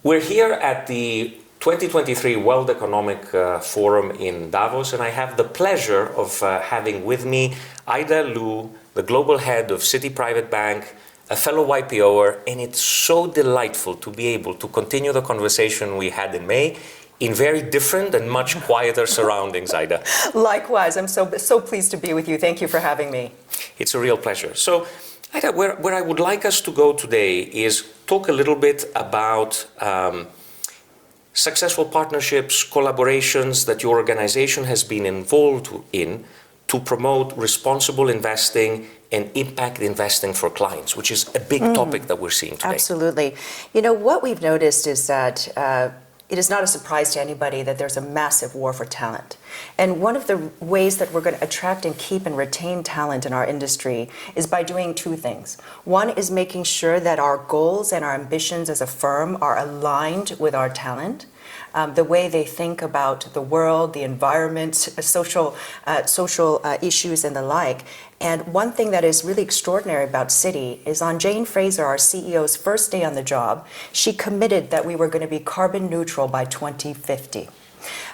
We're here at the 2023 World Economic Forum in Davos, and I have the pleasure of having with me Ida Liu, the global head of Citi Private Bank, a fellow YPOer, and it's so delightful to be able to continue the conversation we had in May in very different and much quieter surroundings, Ida. Likewise, I'm so pleased to be with you. Thank you for having me. It's a real pleasure. So, Ida, where I would like us to go today is talk a little bit about successful partnerships, collaborations that your organization has been involved in to promote responsible investing and impact investing for clients, which is a big topic that we're seeing today. Absolutely. You know, what we've noticed is that it is not a surprise to anybody that there's a massive war for talent. And one of the ways that we're going to attract and keep and retain talent in our industry is by doing two things. One is making sure that our goals and our ambitions as a firm are aligned with our talent. The way they think about the world, the environment, social issues and the like. And one thing that is really extraordinary about Citi is on Jane Fraser, our CEO's first day on the job, she committed that we were going to be carbon neutral by 2050.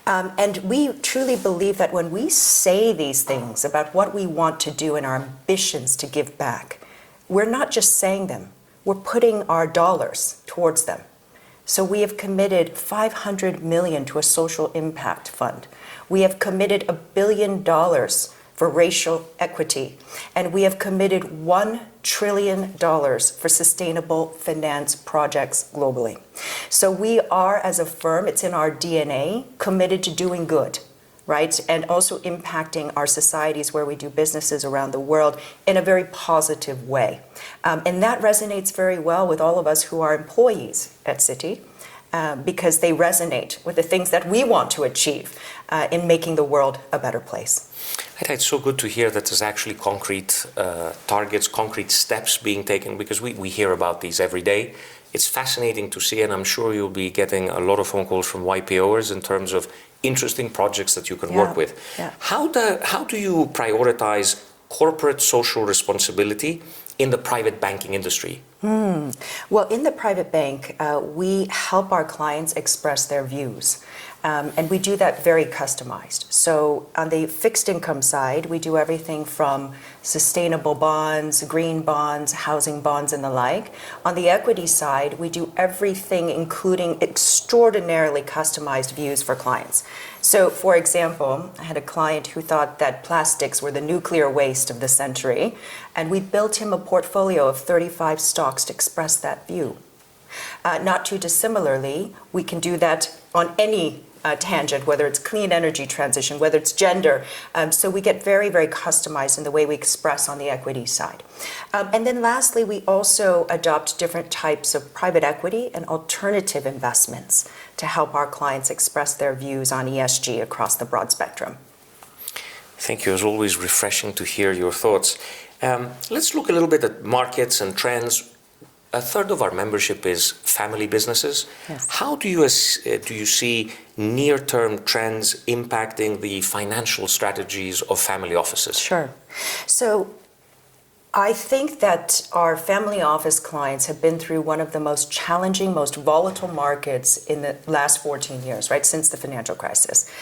And we truly believe that when we say these things about what we want to do and our ambitions to give back, we're not just saying them, we're putting our dollars towards them. So we have committed $500 million to a social impact fund. We have committed $1 billion for racial equity. And we have committed $1 trillion for sustainable finance projects globally. So we are, as a firm, it's in our DNA, committed to doing good, right? And also impacting our societies where we do businesses around the world in a very positive way. And that resonates very well with all of us who are employees at Citi, because they resonate with the things that we want to achieve in making the world a better place. It's so good to hear that there's actually concrete targets, concrete steps being taken, because we hear about these every day. It's fascinating to see, and I'm sure you'll be getting a lot of phone calls from YPOers in terms of interesting projects that you can work with. Yeah. How do you prioritize corporate social responsibility in the private banking industry? Well, in the private bank, we help our clients express their views. And we do that very customized. So on the fixed income side, we do everything from sustainable bonds, green bonds, housing bonds, and the like. On the equity side, we do everything, including extraordinarily customized views for clients. So, for example, I had a client who thought that plastics were the nuclear waste of the century, and we built him a portfolio of 35 stocks to express that view. Not too dissimilarly, we can do that on any tangent, whether it's clean energy transition, whether it's gender. So we get very, very customized in the way we express on the equity side. And then lastly, we also adopt different types of private equity and alternative investments to help our clients express their views on ESG across the broad spectrum. Thank you. As always, refreshing to hear your thoughts. Let's look a little bit at markets and trends. A third of our membership is family businesses. Yes. How do you see near-term trends impacting the financial strategies of family offices? Sure. So I think that our family office clients have been through one of the most challenging, most volatile markets in the last 14 years, right, since the financial crisis.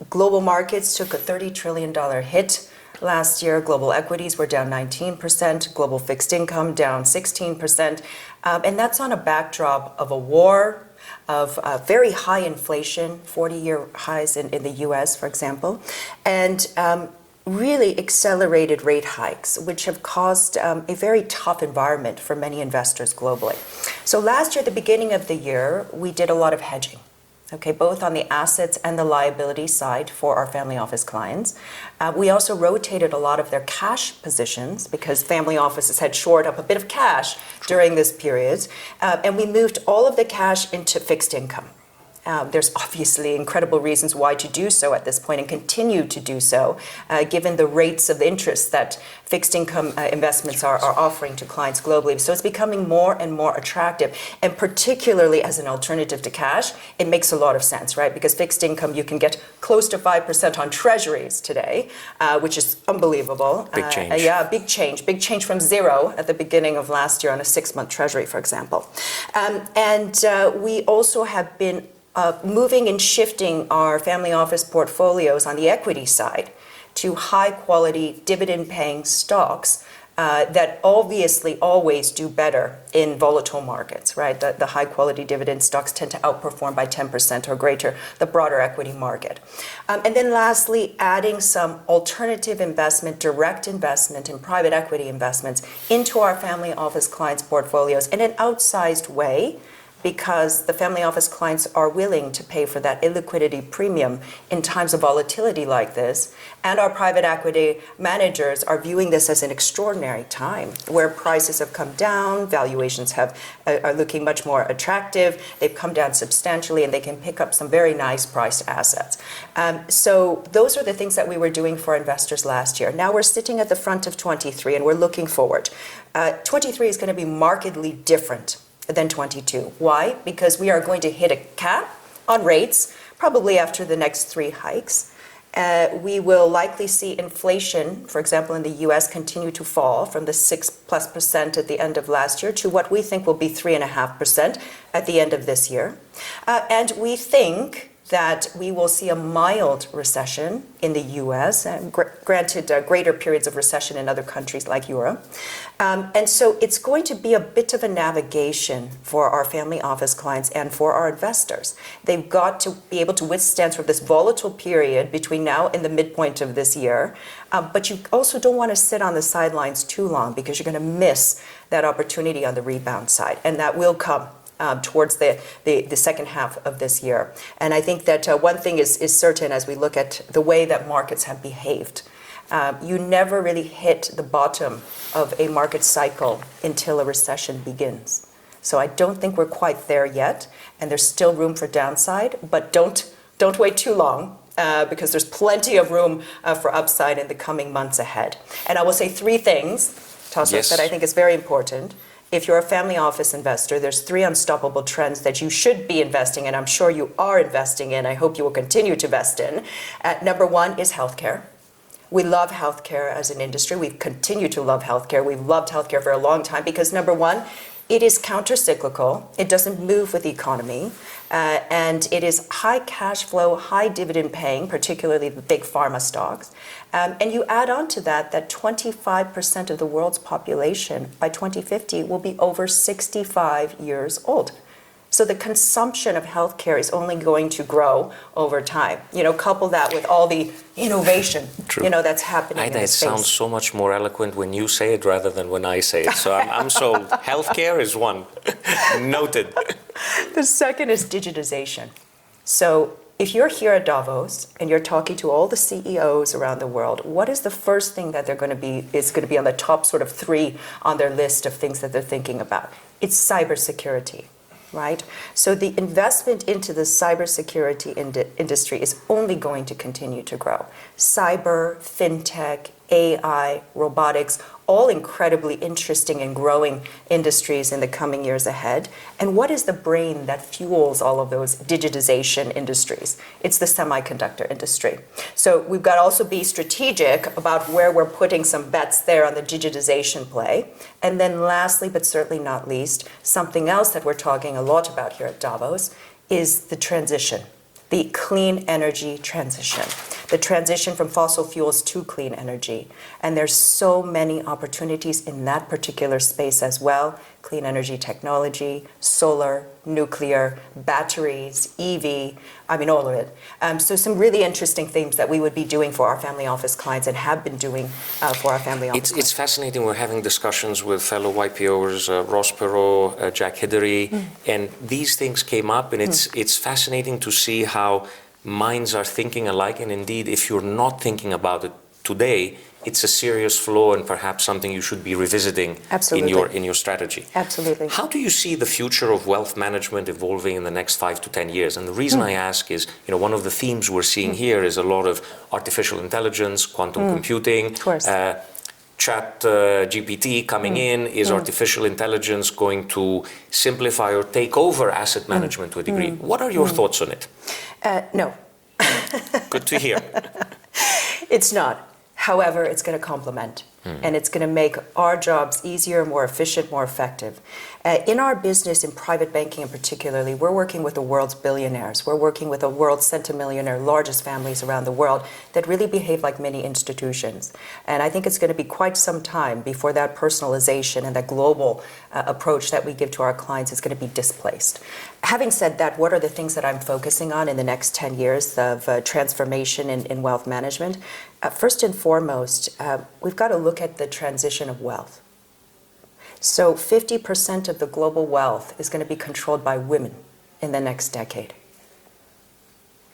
Global markets took a $30 trillion hit. Last year, global equities were down 19%, global fixed income down 16%, and that's on a backdrop of a war, of very high inflation, 40-year highs in the US, for example, and really accelerated rate hikes, which have caused a very tough environment for many investors globally. So last year, at the beginning of the year, we did a lot of hedging. Okay, both on the assets and the liability side for our family office clients. We also rotated a lot of their cash positions because family offices had shored up a bit of cash during this period. And we moved all of the cash into fixed income. There's obviously incredible reasons why to do so at this point and continue to do so, given the rates of interest that fixed income investments are offering to clients globally. So it's becoming more and more attractive. And particularly as an alternative to cash, it makes a lot of sense, right? Because fixed income, you can get close to 5% on treasuries today, which is unbelievable. Big change. Yeah, big change. Big change from zero at the beginning of last year on a 6-month treasury, for example. We also have been moving and shifting our family office portfolios on the equity side to high-quality dividend-paying stocks that obviously always do better in volatile markets, right? The high-quality dividend stocks tend to outperform by 10% or greater the broader equity market. And then lastly, adding some alternative investment, direct investment, and private equity investments into our family office clients' portfolios in an outsized way, because the family office clients are willing to pay for that illiquidity premium in times of volatility like this. And our private equity managers are viewing this as an extraordinary time where prices have come down, valuations are looking much more attractive, they've come down substantially, and they can pick up some very nice priced assets. So those are the things that we were doing for investors last year. Now we're sitting at the front of 23 and we're looking forward. 23 is going to be markedly different than 22. Why? Because we are going to hit a cap on rates, probably after the next 3 hikes. We will likely see inflation, for example, in the US, continue to fall from the 6+% at the end of last year to what we think will be 3.5% at the end of this year. And we think that we will see a mild recession in the US, granted greater periods of recession in other countries like Europe. And so it's going to be a bit of a navigation for our family office clients and for our investors. They've got to be able to withstand sort of this volatile period between now and the midpoint of this year. But you also don't want to sit on the sidelines too long, because you're going to miss that opportunity on the rebound side. And that will come towards the second half of this year. And I think that one thing is certain as we look at the way that markets have behaved. You never really hit the bottom of a market cycle until a recession begins. So I don't think we're quite there yet, and there's still room for downside, but don't wait too long, because there's plenty of room for upside in the coming months ahead. And I will say 3 things, Tassos, that I think is very important. If you're a family office investor, there's 3 unstoppable trends that you should be investing in. I'm sure you are investing in. I hope you will continue to invest in. Number 1 is healthcare. We love healthcare as an industry. We continue to love healthcare. We've loved healthcare for a long time because, number 1, it is counter-cyclical. It doesn't move with the economy. And it is high cash flow, high dividend paying, particularly the big pharma stocks. And you add on to that 25% of the world's population by 2050 will be over 65 years old. So the consumption of healthcare is only going to grow over time. Couple that with all the innovation, that's happening in the space. It sounds so much more eloquent when you say it rather than when I say it. So I'm sold. Healthcare is one. Noted. The second is digitization. So if you're here at Davos and you're talking to all the CEOs around the world, what is the first thing that is going to be on the top sort of 3 on their list of things that they're thinking about? It's cybersecurity. Right? So the investment into the cybersecurity industry is only going to continue to grow. Cyber, fintech, AI, robotics, all incredibly interesting and growing industries in the coming years ahead. And what is the brain that fuels all of those digitization industries? It's the semiconductor industry. So we've got to also be strategic about where we're putting some bets there on the digitization play. And then lastly, but certainly not least, something else that we're talking a lot about here at Davos is the transition. The clean energy transition, the transition from fossil fuels to clean energy. And there's so many opportunities in that particular space as well. Clean energy technology, solar, nuclear, batteries, EV, all of it. So some really interesting things that we would be doing for our family office clients and have been doing for our family office clients. It's fascinating. We're having discussions with fellow YPOers, Ross Perot, Jack Hiddery, and these things came up, and it's fascinating to see how minds are thinking alike. And indeed, if you're not thinking about it today, it's a serious flaw and perhaps something you should be revisiting in your strategy. Absolutely. How do you see the future of wealth management evolving in the next 5 to 10 years? And the reason I ask is, one of the themes we're seeing here is a lot of artificial intelligence, quantum computing, of course. Chat GPT coming in. Is artificial intelligence going to simplify or take over asset management to a degree? What are your thoughts on it? No. Good to hear. It's not. However, it's going to complement, and it's going to make our jobs easier, more efficient, more effective. In our business, in private banking in particularly, we're working with the world's billionaires. We're working with the world's centimillionaire, largest families around the world that really behave like mini institutions. And I think it's going to be quite some time before that personalization and that global approach that we give to our clients is going to be displaced. Having said that, what are the things that I'm focusing on in the next 10 years of transformation in wealth management? First and foremost, we've got to look at the transition of wealth. So 50% of the global wealth is going to be controlled by women in the next decade.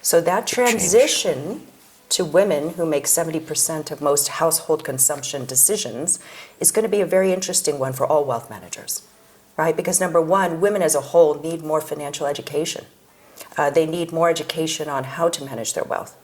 So that transition to women who make 70% of most household consumption decisions is going to be a very interesting one for all wealth managers, right? Because number one, women as a whole need more financial education. They need more education on how to manage their wealth.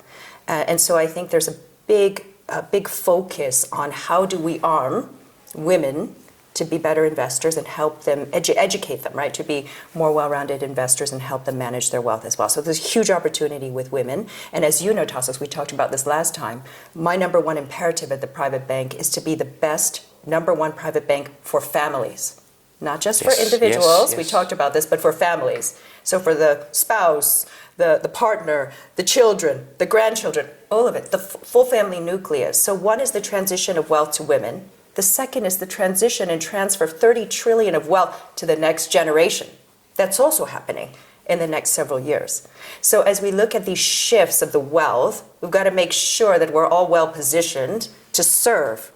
And so I think there's a big focus on how do we arm women to be better investors and help them educate them, right, to be more well-rounded investors and help them manage their wealth as well. So there's a huge opportunity with women. And as you know, Tassos, we talked about this last time, my number one imperative at the private bank is to be the best number one private bank for families, not just for individuals, we talked about this, but for families. So for the spouse, the partner, the children, the grandchildren, all of it, the full family nucleus. So one is the transition of wealth to women. The second is the transition and transfer of 30 trillion of wealth to the next generation. That's also happening in the next several years. So as we look at these shifts of the wealth, we've got to make sure that we're all well positioned to serve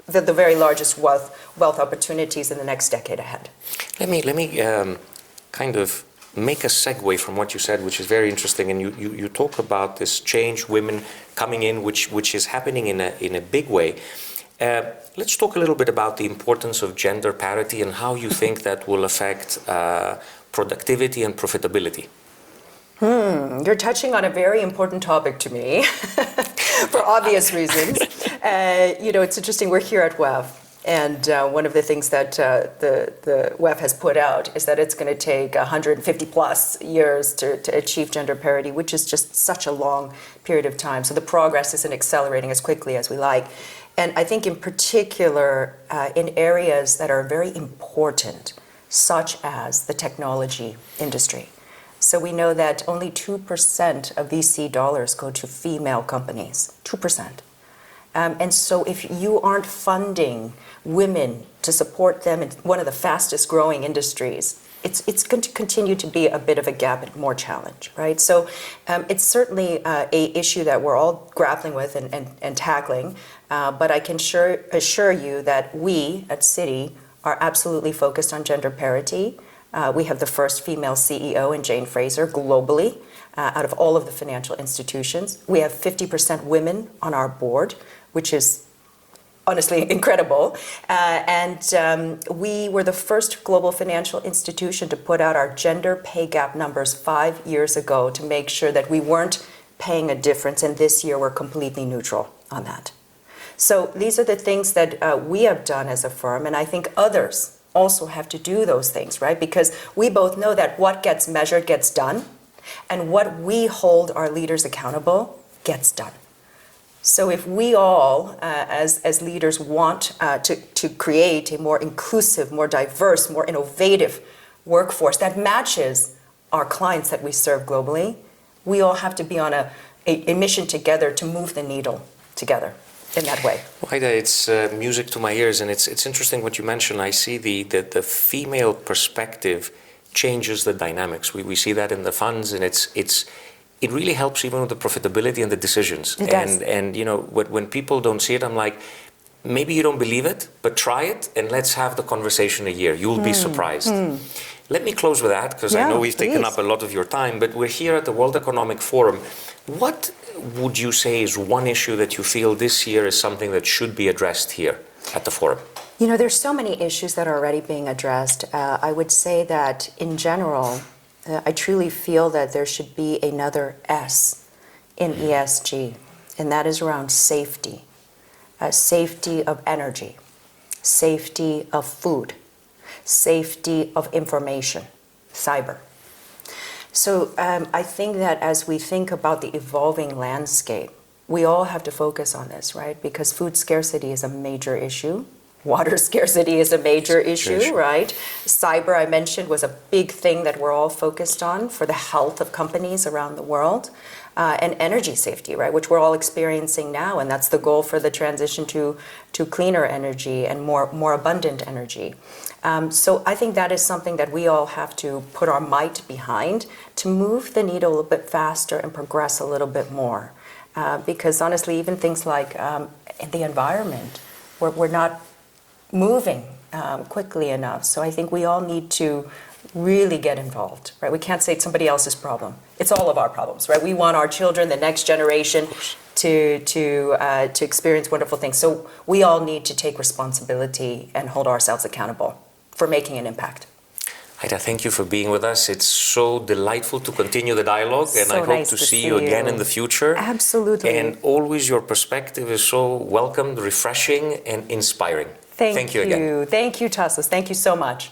the very largest wealth opportunities in the next decade ahead. Let me kind of make a segue from what you said, which is very interesting. And you talk about this change, women coming in, which is happening in a big way. Let's talk a little bit about the importance of gender parity and how you think that will affect productivity and profitability. You're touching on a very important topic to me for obvious reasons. It's interesting, we're here at WEF, and one of the things that the WEF has put out is that it's going to take 150 plus years to achieve gender parity, which is just such a long period of time. So the progress isn't accelerating as quickly as we like. And I think in particular in areas that are very important, such as the technology industry. So we know that only 2% of VC dollars go to female companies, 2%. And so if you aren't funding women to support them in one of the fastest growing industries, it's going to continue to be a bit of a gap and more challenge, right? So it's certainly a issue that we're all grappling with and tackling, but I can assure you that we at Citi are absolutely focused on gender parity. We have the first female CEO in Jane Fraser globally out of all of the financial institutions. We have 50% women on our board, which is honestly incredible. We were the first global financial institution to put out our gender pay gap numbers 5 years ago to make sure that we weren't paying a difference, and this year we're completely neutral on that. So these are the things that we have done as a firm, and I think others also have to do those things, right? Because we both know that what gets measured gets done, and what we hold our leaders accountable gets done. So if we all, as leaders, want to create a more inclusive, more diverse, more innovative workforce that matches our clients that we serve globally, we all have to be on a mission together to move the needle together in that way. Well, Ida, it's music to my ears, and it's interesting what you mentioned. I see the female perspective changes the dynamics. We see that in the funds, and it really helps even with the profitability and the decisions. It does. And when people don't see it, I'm like, maybe you don't believe it, but try it and let's have the conversation a year. You'll be surprised. Let me close with that, because I know we've taken up a lot of your time, but we're here at the World Economic Forum. What would you say is one issue that you feel this year is something that should be addressed here at the forum? You know, there's so many issues that are already being addressed. I would say that in general, I truly feel that there should be another S in ESG, and that is around safety. Safety of energy, safety of food, safety of information, cyber. So I think that as we think about the evolving landscape, we all have to focus on this, right? Because food scarcity is a major issue. Water scarcity is a major issue, right? Cyber, I mentioned, was a big thing that we're all focused on for the health of companies around the world. And energy safety, right, which we're all experiencing now, and that's the goal for the transition to cleaner energy and more abundant energy. So I think that is something that we all have to put our might behind to move the needle a little bit faster and progress a little bit more. Because honestly, even things like the environment, we're not moving quickly enough. So I think we all need to really get involved, right? We can't say it's somebody else's problem. It's all of our problems, right? We want our children, the next generation, to experience wonderful things. So we all need to take responsibility and hold ourselves accountable for making an impact. Ida, thank you for being with us. It's so delightful to continue the dialogue, and I hope to see you again in the future. Absolutely. And always your perspective is so welcomed, refreshing, and inspiring. Thank you again. Thank you, Tassos. Thank you so much.